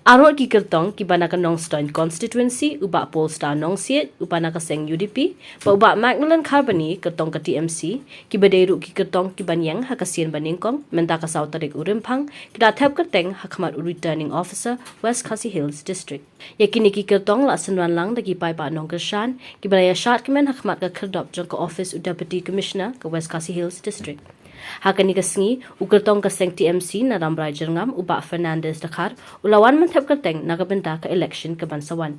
Arot ki kertong ki banaka Nongstoin constituency ubak Polestar Nongsiet upanaka seng UDP pa ubak Macmillan Carbony kertong ke TMC ki baderu ki kertong ki banyang hakasian baningkong mentaka sautarik urimpang kita tap kerteng hakmat returning officer West Khasi Hills District yakini ki kertong la senwan lang dagi pai pa nong kershan ki balaya syat kemen hakmat ke kerdop jong ke office deputy commissioner ke West Khasi Hills District. Hakani kesengi ukertong keseng TMC na ramrai jerngam ubak Fernandez Dakar ulawan mentep kerteng nagabenta ke election ke Bansawan.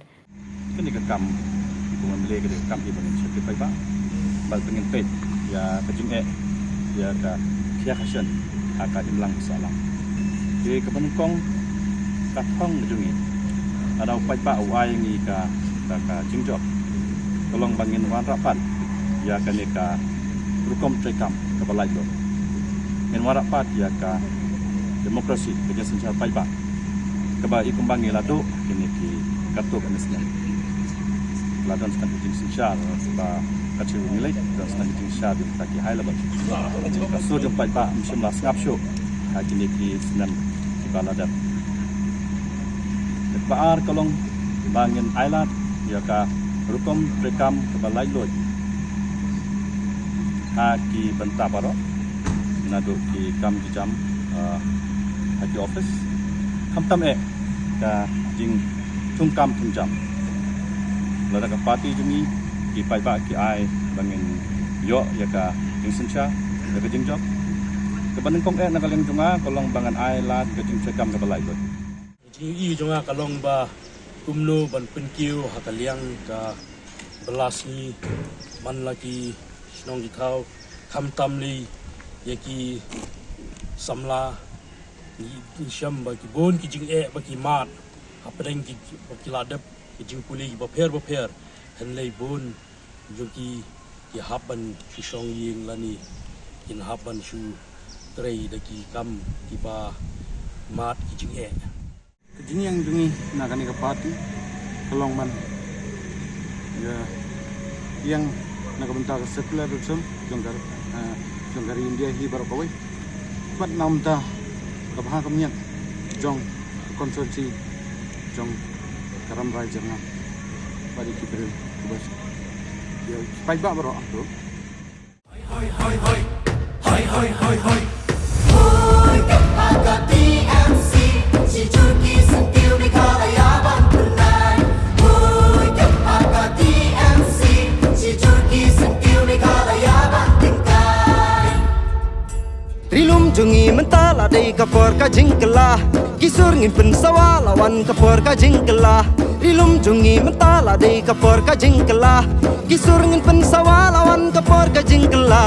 Kini ke kam ibu membeli ke kam ibu mencetak paiba bal pengen pet ya kejung ya ka kia khasian akan imlang salam. Jadi kepenukong katong kejungi ada paiba uai ngi ka jingjob tolong bangin wan rapat ya kani ka rukom trekam ke balai lo. Men warapat ya ka demokrasi kerja senjata paiba keba ikumbangi lado kini ki kartu kanisnya ladon sekan ujing senjata ba kacil nilai dan sekan ujing senjata di kaki high level kaso jom paiba musim lah ngap show kini ki senan di baladan kebaar kolong bangin island ya ka rukom rekam kebalai lo haki benta baro nado ki kam di jam haki office kam tam ka jing tung kam tung jam lada ka party jumi ki pai ba ki ai bangin yo ya ka jing sencha ya ka jing job ke bandeng kong na kaleng junga kolong bangan ai lat ka jing cekam ka balai lot jing i junga kalong ba kumno ban penkiu hakaliang ka belas ni man lagi snong ki kau kam tam li yaki samla ni syam bagi bon ki jing bagi mat apeng ki bagi ladap ki jing puli baper han lei bon joki ki haban ki song ying lani in haban shu trei daki kam ki ba mat ki jing jing yang dungi na kani ka party kolong man ya yang nagabenta ka secular bersum jonggar dari India hi baru kawai bat nam ta kabha kamnya jong konsorsi jong karam raja na bari kibril bas ya pai ba baro tu hoi aga TMC si Turki sentil di kalayaban penai hoi aga TMC si Turki sentil di kalayaban Rilum jungi mentala dei kapor ka jingkela kisur ngin pen sawalawan kapor ka jingkela Rilum jungi mentala dei kapor ka jingkela kisur ngin pen sawalawan kapor ka jingkela